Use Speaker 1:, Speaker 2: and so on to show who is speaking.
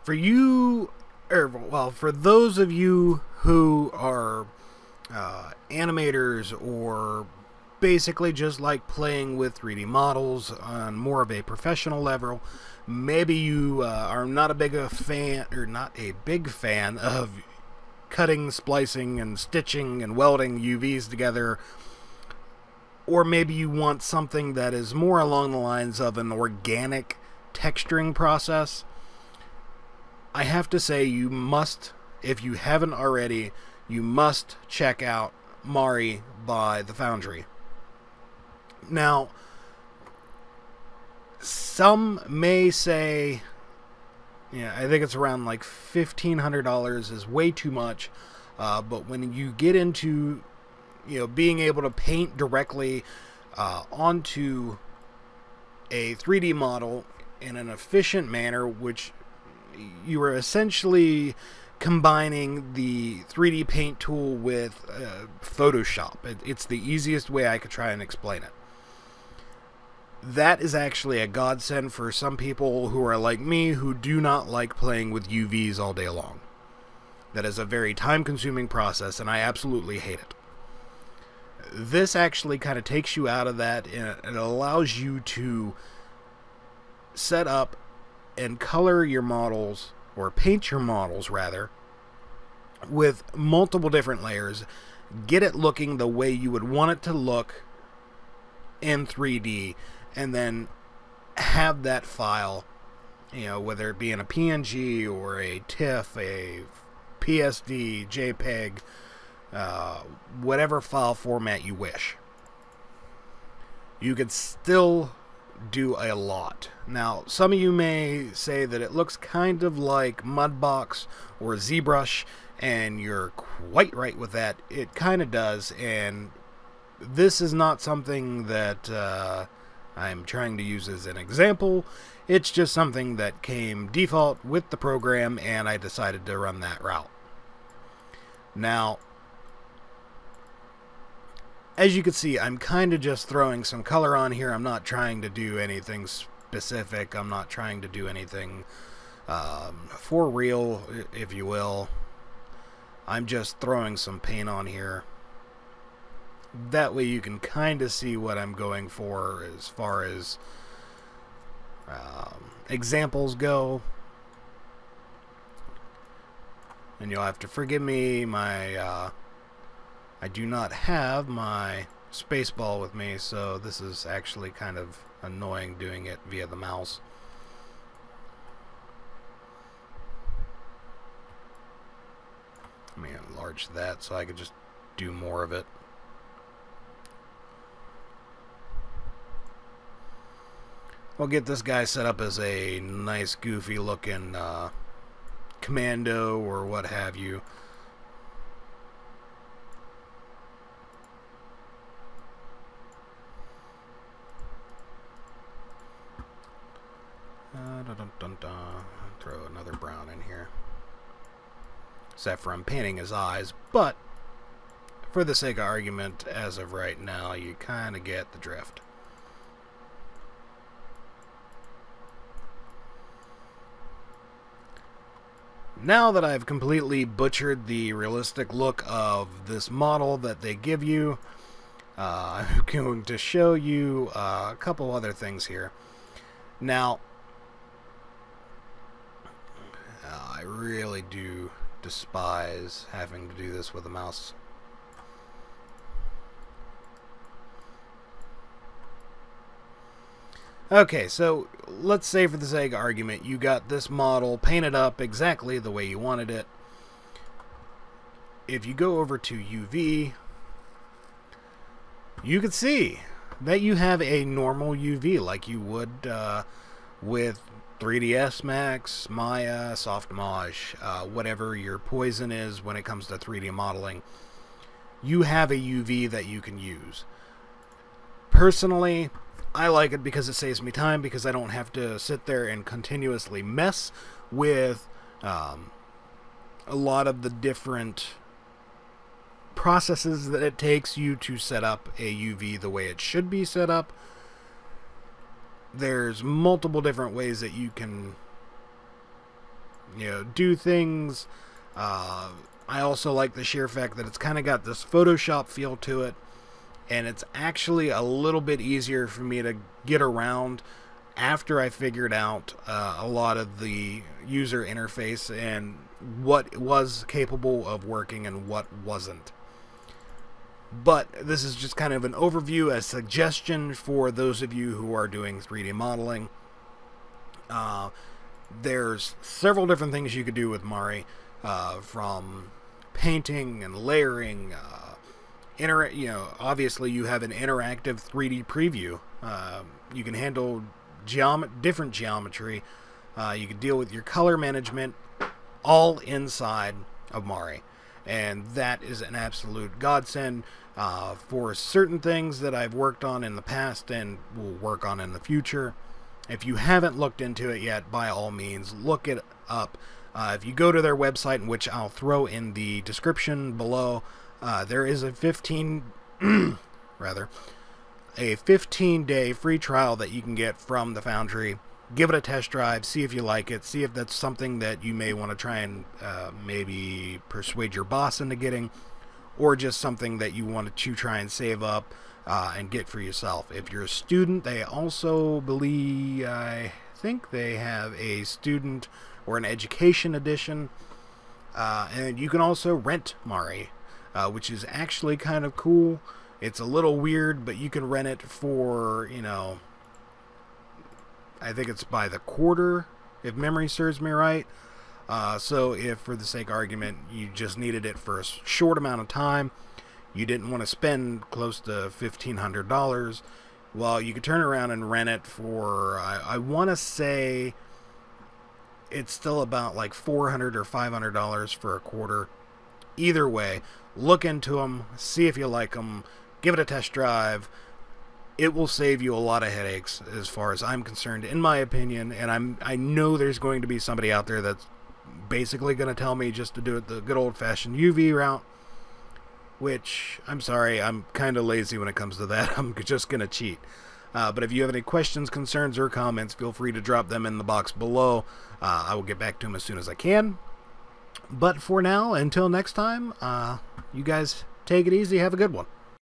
Speaker 1: For you, or well, for those of you who are animators or basically just like playing with 3D models on more of a professional level, maybe you are not a big fan, or not a big fan of cutting, splicing, and stitching and welding UVs together, or maybe you want something that is more along the lines of an organic texturing process. I have to say, you must, if you haven't already, you must check out Mari by the Foundry. Now, some may say, yeah, I think it's around like $1,500 is way too much, but when you get into, being able to paint directly onto a 3D model in an efficient manner, which you are essentially combining the 3D paint tool with Photoshop. It's the easiest way I could try and explain it. That is actually a godsend for some people who are like me, who do not like playing with UVs all day long. That is a very time-consuming process, and I absolutely hate it. This actually kind of takes you out of that, and it allows you to set up and color your models, or paint your models rather, with multiple different layers. Get it looking the way you would want it to look in 3D, and then have that file, whether it be in a PNG or a TIFF, a PSD, JPEG, whatever file format you wish. You could still do a lot. Now, some of you may say that it looks kind of like Mudbox or ZBrush, and you're quite right with that. It kind of does, and this is not something that I'm trying to use as an example. It's just something that came default with the program, and I decided to run that route. Now, as you can see, I'm kind of just throwing some color on here. I'm not trying to do anything specific. I'm not trying to do anything for real, if you will. I'm just throwing some paint on here. That way you can kind of see what I'm going for as far as examples go. And you'll have to forgive me, I do not have my spaceball with me, so this is actually kind of annoying doing it via the mouse. Let me enlarge that so I could just do more of it. We'll get this guy set up as a nice goofy looking commando or what have you. Throw another brown in here. Except for I'm painting his eyes, but for the sake of argument, as of right now, you kind of get the drift. Now that I've completely butchered the realistic look of this model that they give you, I'm going to show you a couple other things here. Now, I really do despise having to do this with a mouse. Okay, so let's say for the sake of argument, you got this model painted up exactly the way you wanted it. If you go over to UV, you can see that you have a normal UV like you would with 3ds Max, Maya, Softmage, whatever your poison is when it comes to 3D modeling. You have a UV that you can use. Personally, I like it because it saves me time, because I don't have to sit there and continuously mess with a lot of the different processes that it takes you to set up a UV the way it should be set up. There's multiple different ways that you can do things. I also like the sheer fact that it's kind of got this Photoshop feel to it, and it's actually a little bit easier for me to get around after I figured out a lot of the user interface and what was capable of working and what wasn't. But this is just kind of an overview, a suggestion for those of you who are doing 3D modeling. There's several different things you could do with Mari, from painting and layering. Obviously you have an interactive 3D preview. You can handle different geometry. You can deal with your color management, all inside of Mari, and that is an absolute godsend for certain things that I've worked on in the past and will work on in the future. If you haven't looked into it yet, by all means, look it up. If you go to their website, which I'll throw in the description below, there is a 15-day free trial that you can get from the Foundry. Give it a test drive, see if you like it, see if that's something that you may want to try and maybe persuade your boss into getting, or just something that you want to try and save up and get for yourself. If you're a student, they also I think they have a student or an education edition, and you can also rent Mari, which is actually kind of cool. It's a little weird, but you can rent it for, I think it's by the quarter, if memory serves me right. So if, for the sake of argument, you just needed it for a short amount of time, you didn't want to spend close to $1,500, well, you could turn around and rent it for, I want to say it's still about like $400 or $500 for a quarter. Either way, look into them, see if you like them, give it a test drive. It will save you a lot of headaches as far as I'm concerned, in my opinion, and I know there's going to be somebody out there that's basically going to tell me just to do it the good old-fashioned UV route, which, I'm sorry, I'm kind of lazy when it comes to that. I'm just going to cheat. But if you have any questions, concerns, or comments, feel free to drop them in the box below. I will get back to them as soon as I can. But for now, until next time, you guys take it easy. Have a good one.